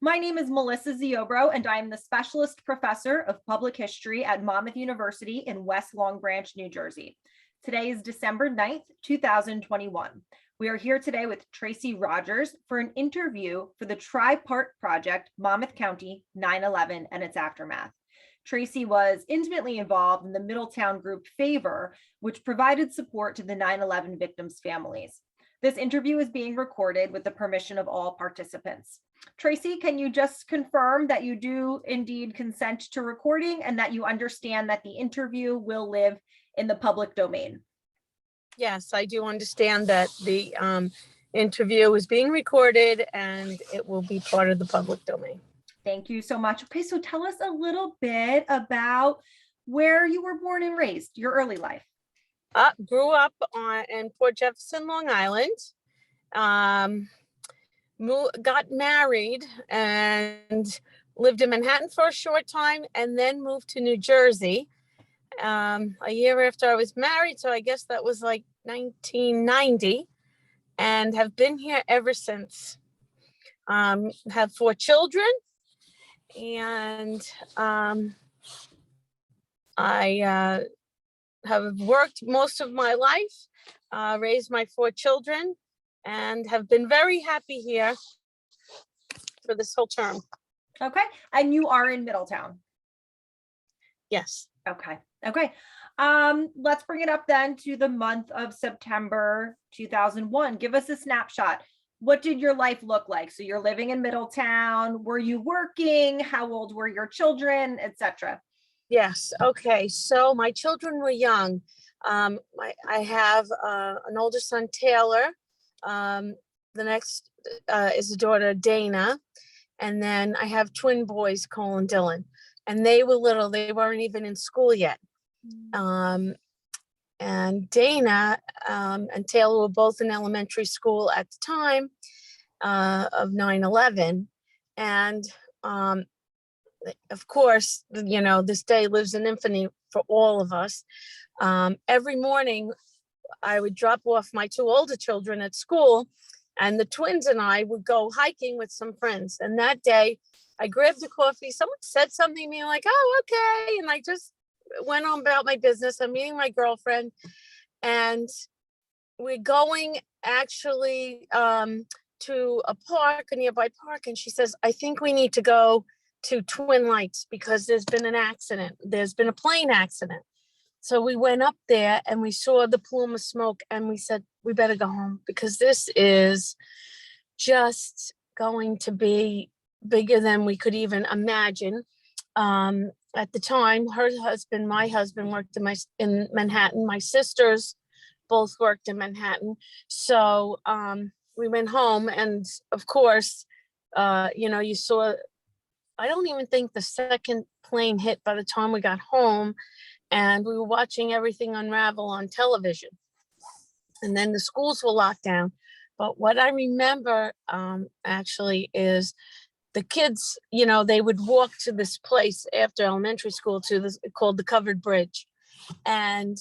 My name is Melissa Ziobro, and I am the Specialist Professor of Public History at Monmouth University in West Long Branch, New Jersey. Today is December 9th, 2021. We are here today with Tracy Rogers for an interview for the tri-part project, Monmouth County 9/11 and its Aftermath. Tracy was intimately involved in the Middletown group Favor, which provided support to the 9/11 victims' families. This interview is being recorded with the permission of all participants. Tracy, can you just confirm that you do indeed consent to recording and that you understand that the interview will live in the public domain? Yes, I do understand that the interview is being recorded and it will be part of the public domain. Thank you so much. Okay, so tell us a little bit about where you were born and raised, your early life. Grew up in Port Jefferson, Long Island. Got married and lived in Manhattan for a short time and then moved to New Jersey a year after I was married. So I guess that was like 1990 and have been here ever since. Have 4 children and I have worked most of my life, raised my 4 children, and have been very happy here for this whole term. Okay, and you are in Middletown. Yes. Okay. Let's bring it up then to the month of September 2001. Give us a snapshot. What did your life look like? So you're living in Middletown. Were you working? How old were your children, etc.? Yes. Okay. So my children were young. I have an older son, Taylor. The next is a daughter, Dana. And then I have twin boys, Cole and Dylan. And they were little. They weren't even in school yet. And Dana and Taylor were both in elementary school at the time of 9/11. And of course, you know, this day lives in infamy for all of us. Every morning, I would drop off my 2 older children at school, and the twins and I would go hiking with some friends. And that day, I grabbed a coffee. Someone said something to me like, "Oh, okay." And I just went on about my business. I'm meeting my girlfriend, and we're going actually to a park, a nearby park. And she says, "I think we need to go to Twin Lights because there's been an accident. There's been a plane accident." So we went up there and we saw the plume of smoke and we said, we better go home because this is just going to be bigger than we could even imagine. At the time, my husband worked in Manhattan. My sisters both worked in Manhattan. So we went home and of course, you saw, I don't even think the second plane hit by the time we got home, and we were watching everything unravel on television. And then the schools were locked down. But what I remember actually is the kids, they would walk to this place after elementary school to this called the Covered Bridge. And,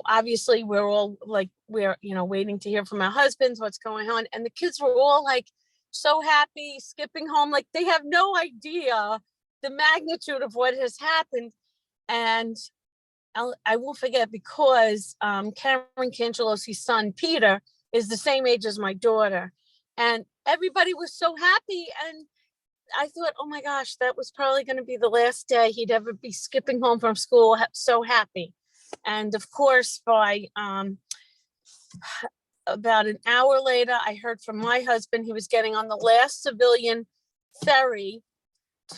obviously we're all like, we're waiting to hear from our husbands, what's going on. And the kids were all like, so happy, skipping home, like they have no idea the magnitude of what has happened. And I won't forget because Cameron Cangelosi's son, Peter, is the same age as my daughter. And everybody was so happy. And I thought, oh my gosh, that was probably going to be the last day he'd ever be skipping home from school, so happy. And of course, by about an hour later, I heard from my husband, he was getting on the last civilian ferry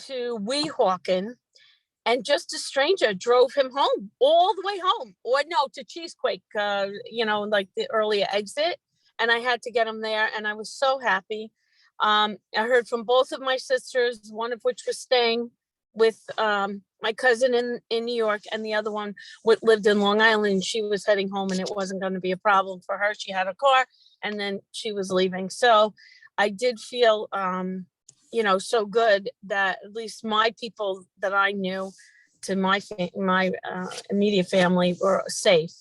to Weehawken, and just a stranger drove him home, all the way home, or no, to Cheesequake, like the earlier exit. And I had to get him there, and I was so happy. I heard from both of my sisters, one of which was staying with my cousin in New York, and the other one lived in Long Island. She was heading home, and it wasn't going to be a problem for her. She had a car, and then she was leaving. So I did feel so good that at least my people that I knew to my immediate family were safe.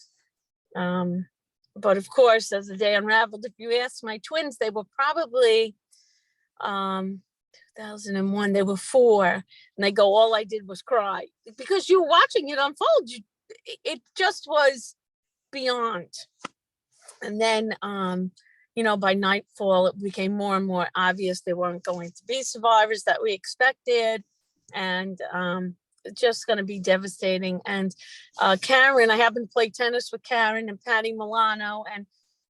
but of course, as the day unraveled, if you ask my twins, they were probably 2001, they were 4, and they go, all I did was cry, because you were watching it unfold. It just was beyond. And then by nightfall, it became more and more obvious there weren't going to be survivors that we expected, and it's just going to be devastating. And Karen, I happen to play tennis with Karen and Patty Milano, and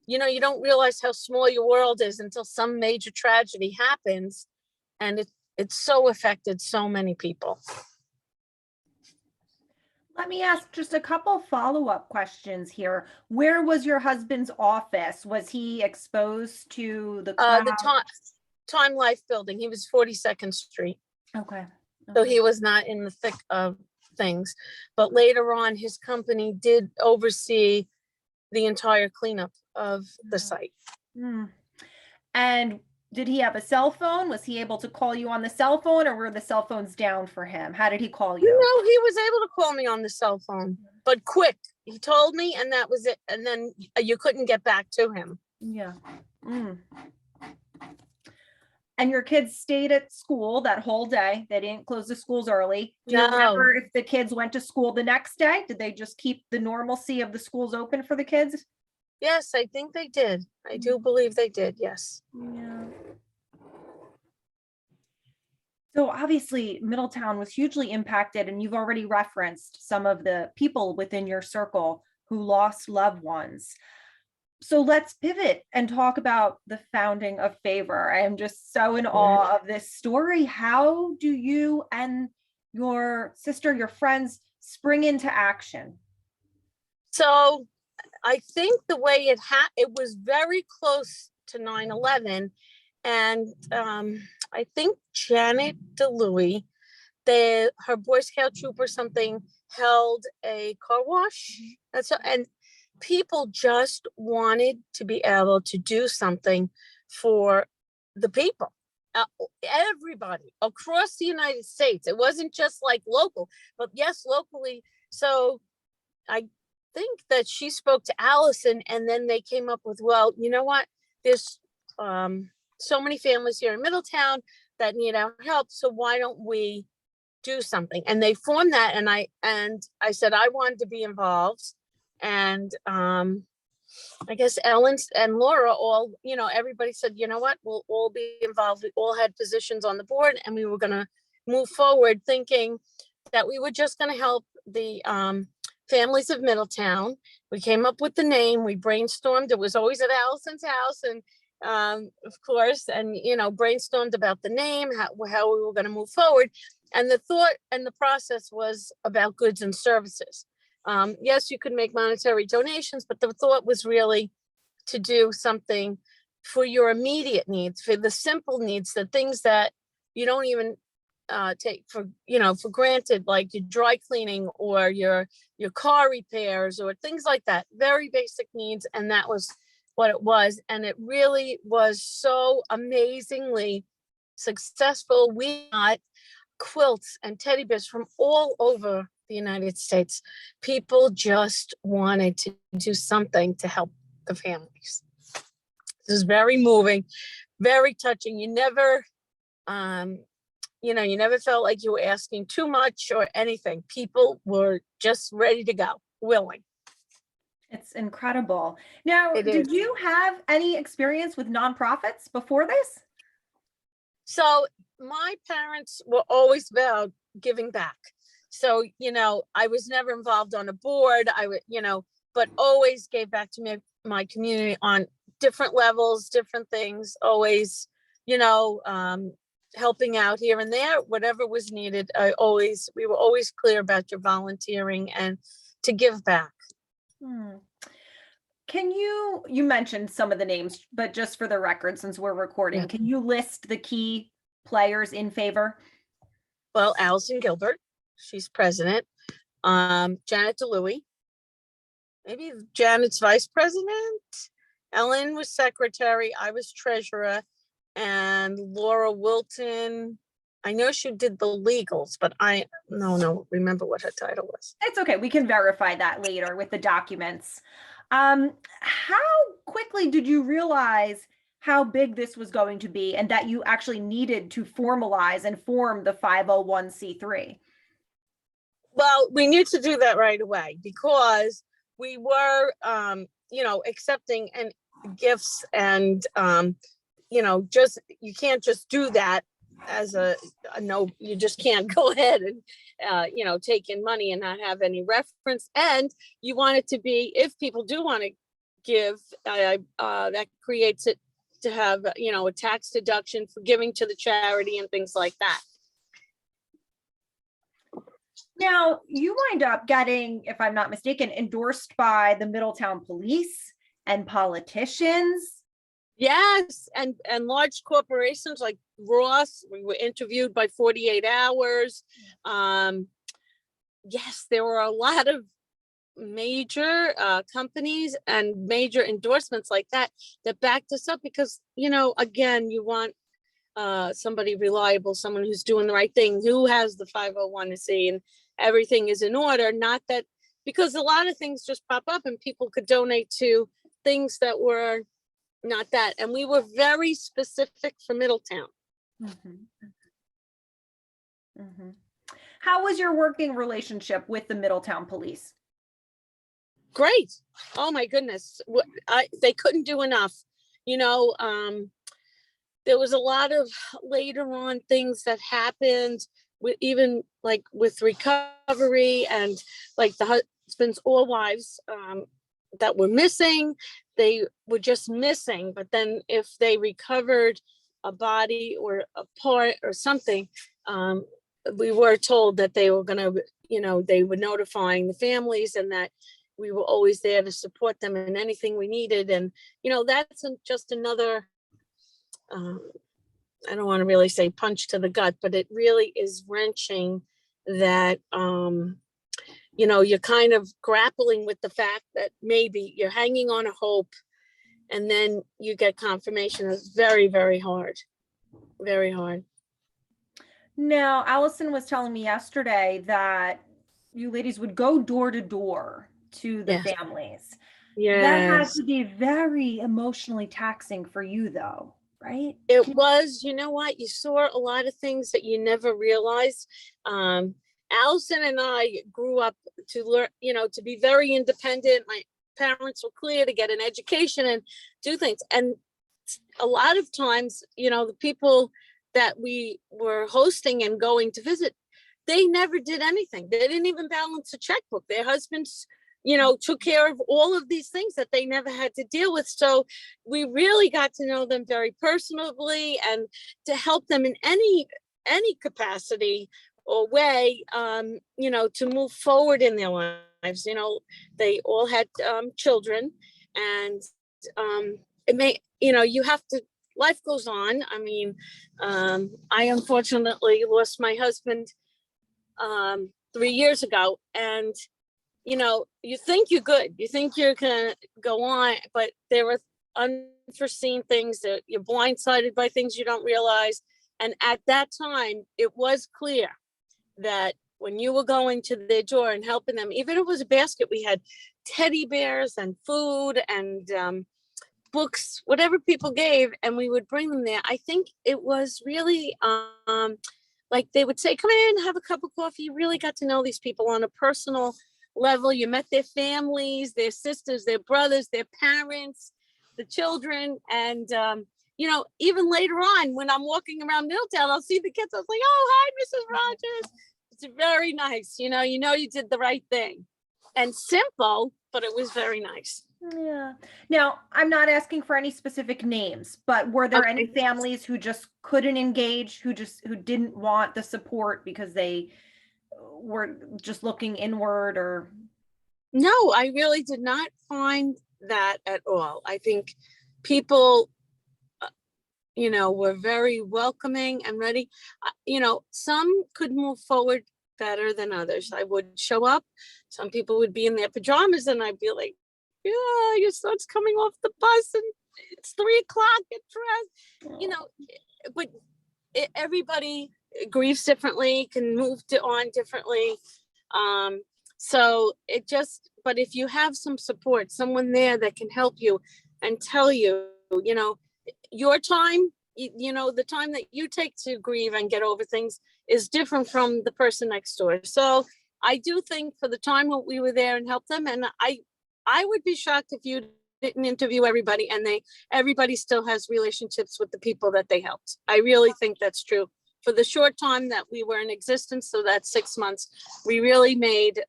you don't realize how small your world is until some major tragedy happens, and it's so affected so many people. Let me ask just a couple follow-up questions here. Where was your husband's office? Was he exposed to the cloud? The Time Life building. He was 42nd Street. Okay. So he was not in the thick of things. But later on, his company did oversee the entire cleanup of the site. And did he have a cell phone? Was he able to call you on the cell phone, or were the cell phones down for him? How did he call you? No, he was able to call me on the cell phone, but quick. He told me, and that was it. And then you couldn't get back to him. Yeah. And your kids stayed at school that whole day. They didn't close the schools early. Do you remember if the kids went to school the next day? Did they just keep the normalcy of the schools open for the kids? Yes, I think they did. I do believe they did. Yes. Yeah. So obviously Middletown was hugely impacted, and you've already referenced some of the people within your circle who lost loved ones. So let's pivot and talk about the founding of Favor. I am just so in awe of this story. How do you and your sister, your friends, spring into action? So I think the way it was very close to 9/11, and I think Janet DeLuey, her Boy Scout troop or something, held a car wash. And people just wanted to be able to do something for the people. Everybody across the United States. It wasn't just like local, but yes, locally. So I think that she spoke to Allison, and then they came up with, well, you know what? There's so many families here in Middletown that need our help. So why don't we do something? And they formed that, and I said I wanted to be involved. And I guess Ellen and Laura all, everybody said, you know what, we'll all be involved. We all had positions on the board, and we were going to move forward thinking that we were just going to help the families of Middletown. We came up with the name, we brainstormed. It was always at Allison's house, and of course, and brainstormed about the name, how we were going to move forward. And the thought and the process was about goods and services. Yes, you could make monetary donations, but the thought was really to do something for your immediate needs, for the simple needs, the things that you don't even take for granted, like your dry cleaning or your car repairs or things like that. Very basic needs. And that was what it was. And it really was so amazingly successful. We got quilts and teddy bears from all over the United States. People just wanted to do something to help the families. This is very moving, very touching. You never, you never felt like you were asking too much or anything. People were just ready to go, willing. It's incredible. Now, did you have any experience with nonprofits before this? So my parents were always about giving back. So, I was never involved on a board. I would, but always gave back to my community on different levels, different things, always, helping out here and there, whatever was needed. We were always clear about your volunteering and to give back. Can you mentioned some of the names, but just for the record, since we're recording, can you list the key players in Favor? Well, Allison Gilbert, she's president. Janet DeLuey, maybe Janet's vice president. Ellen was secretary. I was treasurer. And Laura Wilton, I know she did the legals, but I don't remember what her title was. It's okay. We can verify that later with the documents. How quickly did you realize how big this was going to be and that you actually needed to formalize and form the 501c3? Well, we need to do that right away because we were, accepting and gifts and, just, you can't just do that as a no, you just can't go ahead and, take in money and not have any reference. And you want it to be, if people do want to give, that creates it to have, a tax deduction for giving to the charity and things like that. Now, you wind up getting, if I'm not mistaken, endorsed by the Middletown Police and politicians. Yes, and large corporations like Ross. We were interviewed by 48 Hours. Yes, there were a lot of major companies and major endorsements like that backed us up because, again, you want somebody reliable, someone who's doing the right thing, who has the 501c and everything is in order. Not that, because a lot of things just pop up and people could donate to things that were not that. And we were very specific for Middletown. Mm-hmm. Mm-hmm. How was your working relationship with the Middletown Police? Great. Oh my goodness. They couldn't do enough. There was a lot of later on things that happened with, even like with recovery and like the husbands or wives that were missing. They were just missing, but then if they recovered a body or a part or something, we were told that they were going to, they were notifying the families and that we were always there to support them in anything we needed. And, that's just another, I don't want to really say punch to the gut, but it really is wrenching that, you're kind of grappling with the fact that maybe you're hanging on a hope and then you get confirmation. It's very, very hard. Very hard. Now, Allison was telling me yesterday that you ladies would go door to door to the families. Yes. That had to be very emotionally taxing for you though, right? It was. You know what? You saw a lot of things that you never realized. Allison and I grew up to learn, to be very independent. My parents were clear to get an education and do things. And a lot of times, the people that we were hosting and going to visit, they never did anything. They didn't even balance a checkbook. Their husbands, took care of all of these things that they never had to deal with. So we really got to know them very personally and to help them in any capacity or way, to move forward in their lives. They all had children, and it may, you have to, life goes on. I mean, I unfortunately lost my husband 3 years ago, and you think you're good, you think you're gonna go on, but there were unforeseen things that you're blindsided by, things you don't realize. And at that time, it was clear that when you were going to their door and helping them, even if it was a basket, we had teddy bears and food and books, whatever people gave, and we would bring them there. I think it was really like they would say, come in, have a cup of coffee. You really got to know these people on a personal level. You met their families, their sisters, their brothers, their parents, the children. And, even later on, when I'm walking around Middletown, I'll see the kids. I was like, oh, hi, Mrs. Rogers. It's very nice. You did the right thing. And simple, but it was very nice. Yeah. Now, I'm not asking for any specific names, but were there any families who just couldn't engage, who didn't want the support because they were just looking inward? Or no, I really did not find that at all. I think people were very welcoming and ready. Some could move forward better than others. I would show up, some people would be in their pajamas, and I'd be like, yeah, your son's coming off the bus and it's 3:00, get dressed. But everybody grieves differently, can move on differently. So it just but if you have some support, someone there that can help you and tell you, you know, your time, you know, the time that you take to grieve and get over things is different from the person next door. So I do think for the time when we were there and helped them, and I would be shocked if you didn't interview everybody and everybody still has relationships with the people that they helped. I really think that's true. For the short time that we were in existence, so that's 6 months, we really made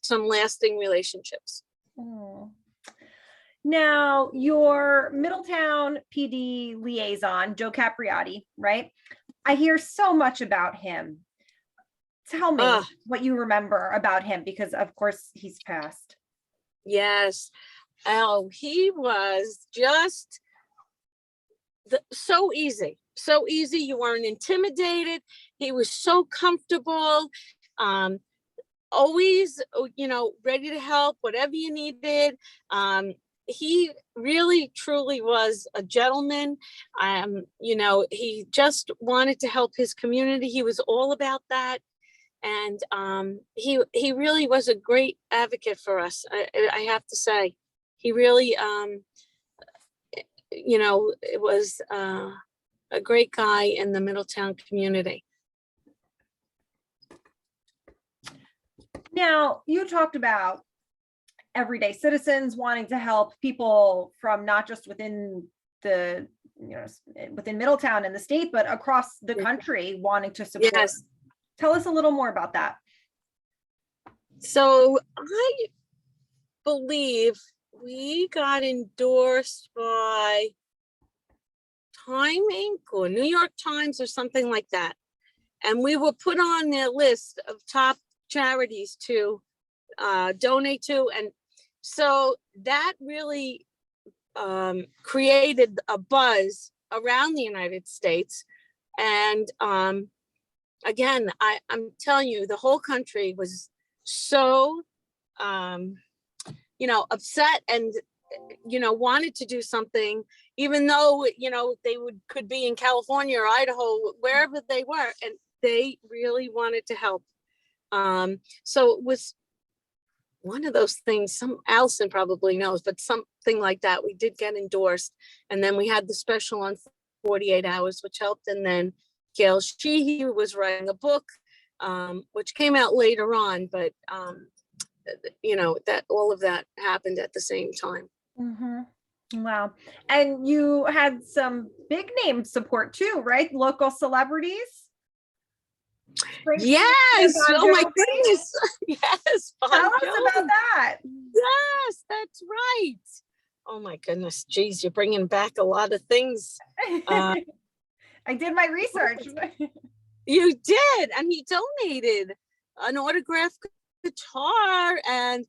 some lasting relationships. Oh. Now, your Middletown PD liaison, Joe Capriati, right? I hear so much about him. Tell me what you remember about him, because of course he's passed. Yes. Oh, he was just so easy. So easy. You weren't intimidated. He was so comfortable. Always, you know, ready to help, whatever you needed. He really, truly was a gentleman. You know, he just wanted to help his community. He was all about that. And he really was a great advocate for us. I have to say, he really, you know, it was a great guy in the Middletown community. Now, you talked about everyday citizens wanting to help people from not just within the, you know, within Middletown and the state, but across the country wanting to support. Yes. Tell us a little more about that. So I believe we got endorsed by Time Inc. or New York Times or something like that. And we were put on their list of top charities to donate to. And so that really created a buzz around the United States. And again, I'm telling you, the whole country was so, you know, upset and, you know, wanted to do something, even though, you know, they could be in California or Idaho, wherever they were, and they really wanted to help. So it was one of those things, Allison probably knows, but something like that. We did get endorsed, and then we had the special on 48 hours, which helped. And then Gail Sheehy was writing a book, which came out later on, but you know, that all of that happened at the same time. Mm-hmm. Wow. And you had some big name support too, right? Local celebrities. Yes. Oh my goodness. Yes. Tell us about that. Yes, that's right. Oh my goodness. Geez, you're bringing back a lot of things. I did my research. You did. And he donated an autographed guitar and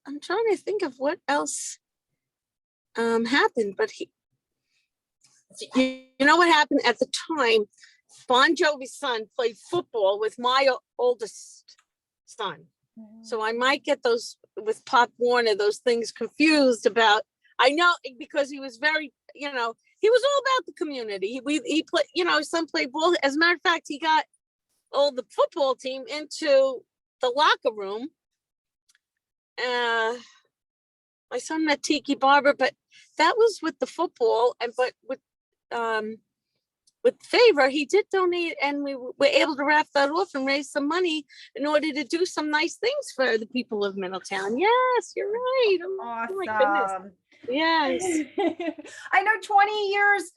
I'm trying to think of what else happened, but you know what happened at the time? Bon Jovi's son played football with my oldest son. So I might get those with Pop Warner, those things confused about. I know, because he was very, you know, he was all about the community. He played, you know, his son played ball. As a matter of fact, he got all the football team into the locker room. My son met Tiki Barber, but that was with the football, but with Favor, he did donate, and we were able to wrap that off and raise some money in order to do some nice things for the people of Middletown. Yes, you're right. Awesome. Oh my goodness. Yes. I know 20 years,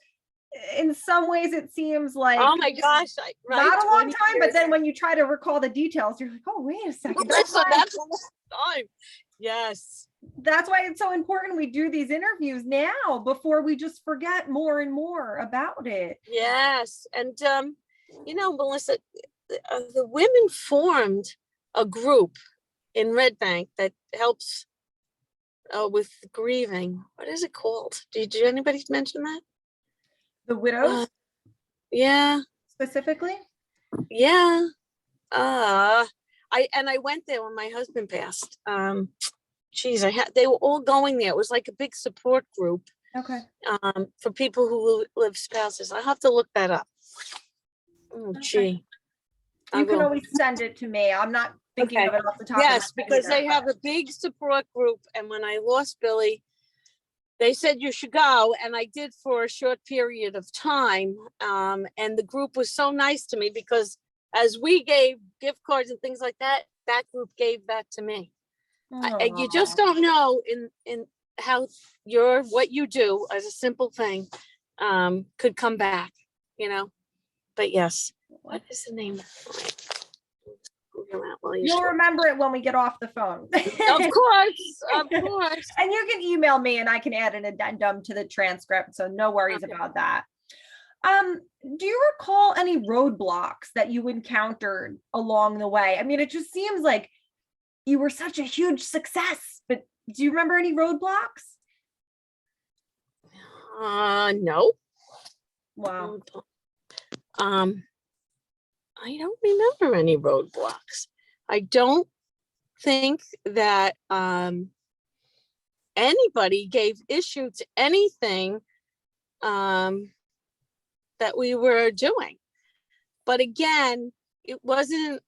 in some ways it seems like, oh my gosh, right, not a long time, years. but then when you try to recall the details, you're like, oh, wait a second. That's a long time. Yes. That's why it's so important we do these interviews now before we just forget more and more about it. Yes. And, you know, Melissa, the women formed a group in Red Bank that helps with grieving. What is it called? Did anybody mention that? The widows? Yeah. Specifically? Yeah. I went there when my husband passed. Geez, they were all going there. It was like a big support group. Okay. For people who live spouses. I have to look that up. Oh, gee. You can always send it to me. I'm not thinking Okay. of it off the top Yes, of my head because either, they have a big support group. And when I lost Billy, they said you should go. And I did for a short period of time. And the group was so nice to me because as we gave gift cards and things like that, that group gave that to me. You just don't know in how what you do as a simple thing could come back, but yes. What is the name? You'll remember it when we get off the phone. Of course. And you can email me and I can add an addendum to the transcript, so no worries about that. Do you recall any roadblocks that you encountered along the way? I mean, it just seems like you were such a huge success, but do you remember any roadblocks? No. Wow. I don't remember any roadblocks. I don't think that anybody gave issue to anything that we were doing. But again, it wasn't,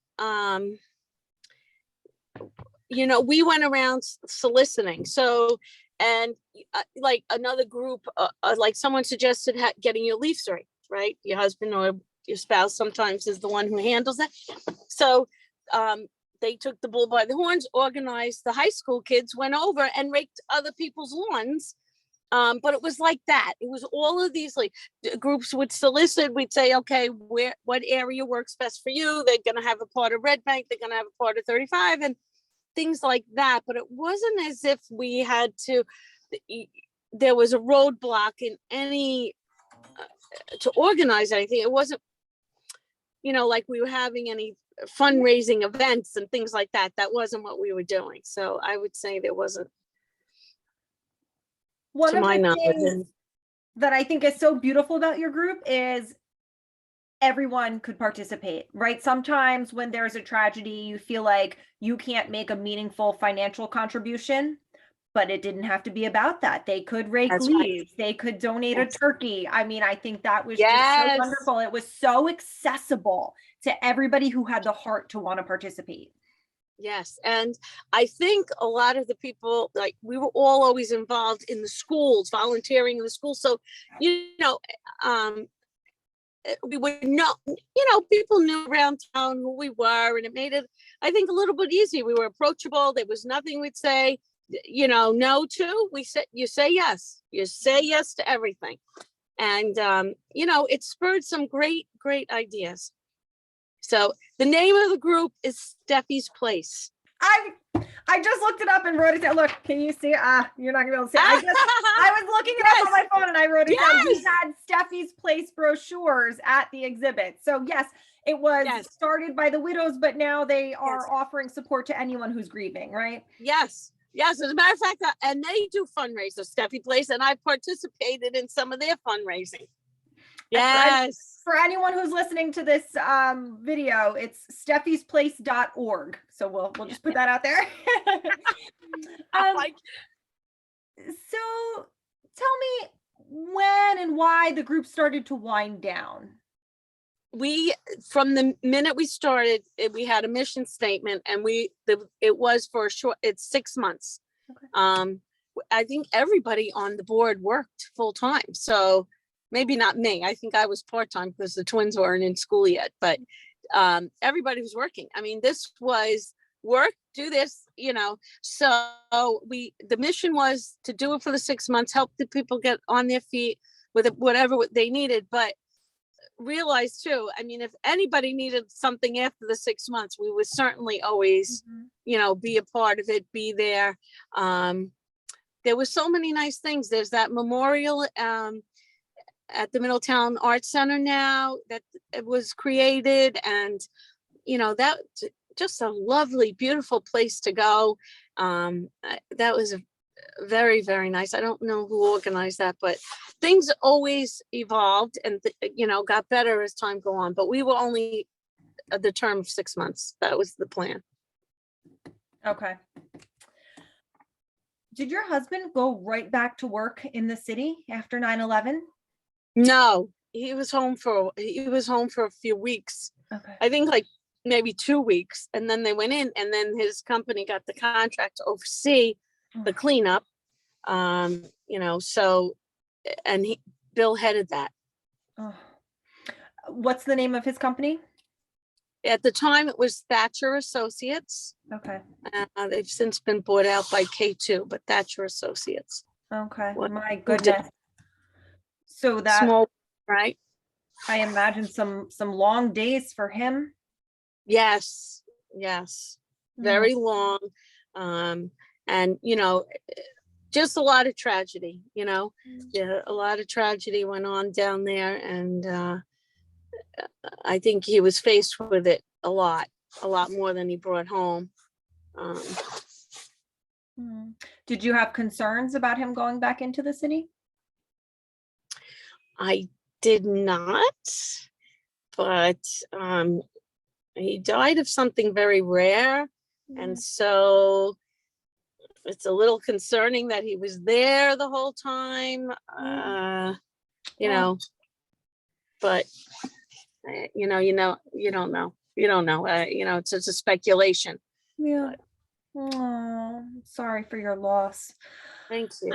we went around soliciting. So, and like another group, like someone suggested getting your leaf rate, right? Your husband or your spouse sometimes is the one who handles that. So they took the bull by the horns, organized the high school kids, went over and raked other people's lawns. But it was like that. It was all of these like groups would solicit. We'd say, okay, what area works best for you? They're going to have a part of Red Bank. They're going to have a part of 35 and things like that. But it wasn't as if we had to, there was a roadblock in any, to organize anything. It wasn't, like we were having any fundraising events and things like that. That wasn't what we were doing. So I would say there wasn't. One of the things that I think is so beautiful about your group is everyone could participate, right? Sometimes when there's a tragedy, you feel like you can't make a meaningful financial contribution, but it didn't have to be about that. They could rake leaves. They could donate a turkey. I mean, I think that was just so wonderful. It was so accessible to everybody who had the heart to want to participate. Yes. And I think a lot of the people, like we were all always involved in the schools, volunteering in the schools. So, we would know, people knew around town who we were, and it made it, I think, a little bit easy. We were approachable. There was nothing we'd say, no to. You say yes. You say yes to everything. And, it spurred some great, great ideas. So the name of the group is Steffi's Place. I just looked it up and wrote it down. Look, can you see? You're not gonna be able to see. I was looking it up on my phone and I wrote it down. We had Steffi's Place brochures at the exhibit. So yes, it was started by the widows, but now they are offering support to anyone who's grieving, right? Yes. Yes, as a matter of fact, and they do fundraisers, Steffi Place, and I participated in some of their fundraising. Yes. For anyone who's listening to this video, it's steffisplace.org. So we'll just put that out there. So tell me when and why the group started to wind down. From the minute we started, we had a mission statement, and it was for it's 6 months. Okay. I think everybody on the board worked full time. So maybe not me. I think I was part-time because the twins weren't in school yet, but everybody was working. I mean, this was work, do this, so the mission was to do it for the 6 months, help the people get on their feet with whatever they needed, but realize too, I mean, if anybody needed something after the 6 months, we would certainly always, be a part of it, be there. There were so many nice things. There's that memorial at the Middletown Arts Center now that it was created, and that just a lovely, beautiful place to go. That was very, very nice. I don't know who organized that, but things always evolved and got better as time go on, but we were only the term of 6 months. That was the plan. Okay. Did your husband go right back to work in the city after 9/11? No, he was home for a few weeks. Okay. I think like maybe 2 weeks, and then they went in, and then his company got the contract to oversee the cleanup. So, and Bill headed that. Oh. What's the name of his company? At the time, it was Thatcher Associates. Okay. They've since been bought out by K2, but Thatcher Associates. Okay. What- My goodness. So that Small, right? I imagine some long days for him. Yes, very long. And just a lot of tragedy, yeah, a lot of tragedy went on down there, and I think he was faced with it a lot more than he brought home. Did you have concerns about him going back into the city? I did not, but he died of something very rare, and so it's a little concerning that he was there the whole time. But you don't know. It's just a speculation. Yeah. Oh, sorry for your loss. Thank you.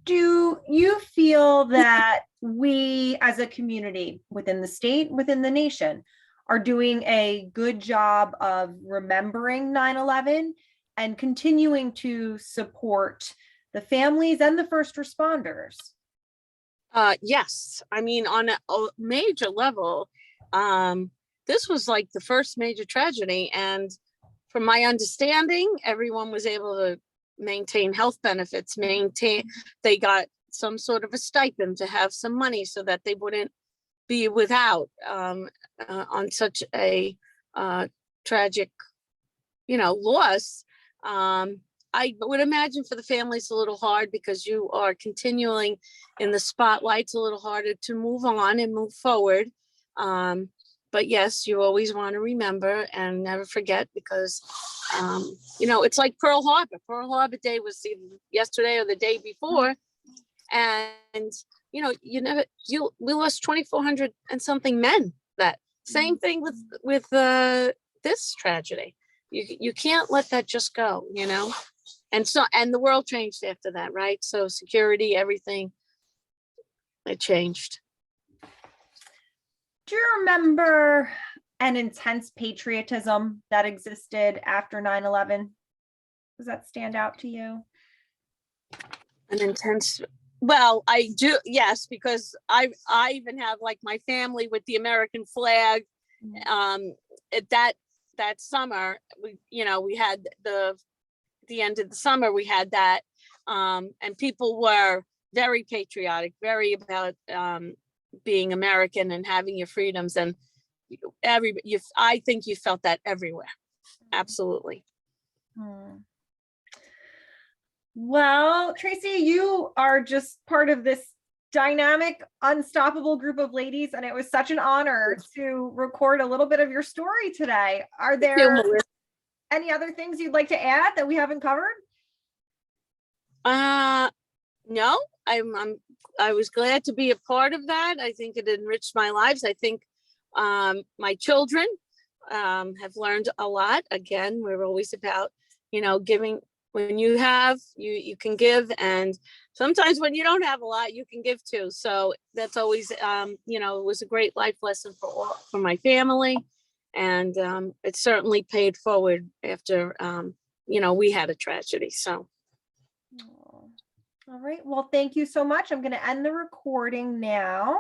Do you feel that we as a community within the state, within the nation, are doing a good job of remembering 9/11 and continuing to support the families and the first responders? Yes. I mean, on a major level, this was like the first major tragedy. And from my understanding, everyone was able to maintain health benefits, they got some sort of a stipend to have some money so that they wouldn't be without on such a tragic, loss. I would imagine for the families a little hard because you are continuing in the spotlights, a little harder to move on and move forward. But yes, you always want to remember and never forget because, it's like Pearl Harbor. Pearl Harbor Day was yesterday or the day before. And, we lost 2,400 and something men. That same thing with this tragedy. You can't let that just go, And the world changed after that, right? So security, everything, it changed. Do you remember an intense patriotism that existed after 9/11? Does that stand out to you? An intense, well, I do, yes, because I even have like my family with the American flag. At that summer, we had the end of the summer, we had that, and people were very patriotic, very about being American and having your freedoms, and I think you felt that everywhere. Absolutely. Well, Tracy, you are just part of this dynamic, unstoppable group of ladies, and it was such an honor to record a little bit of your story today. Are there any other things you'd like to add that we haven't covered? No, I was glad to be a part of that. I think it enriched my lives. I think my children have learned a lot. Again, we're always about, giving. When you have, you can give, and sometimes when you don't have a lot, you can give too. So that's always, it was a great life lesson for my family, and it certainly paid forward after, we had a tragedy. So. All right. Well, thank you so much. I'm going to end the recording now.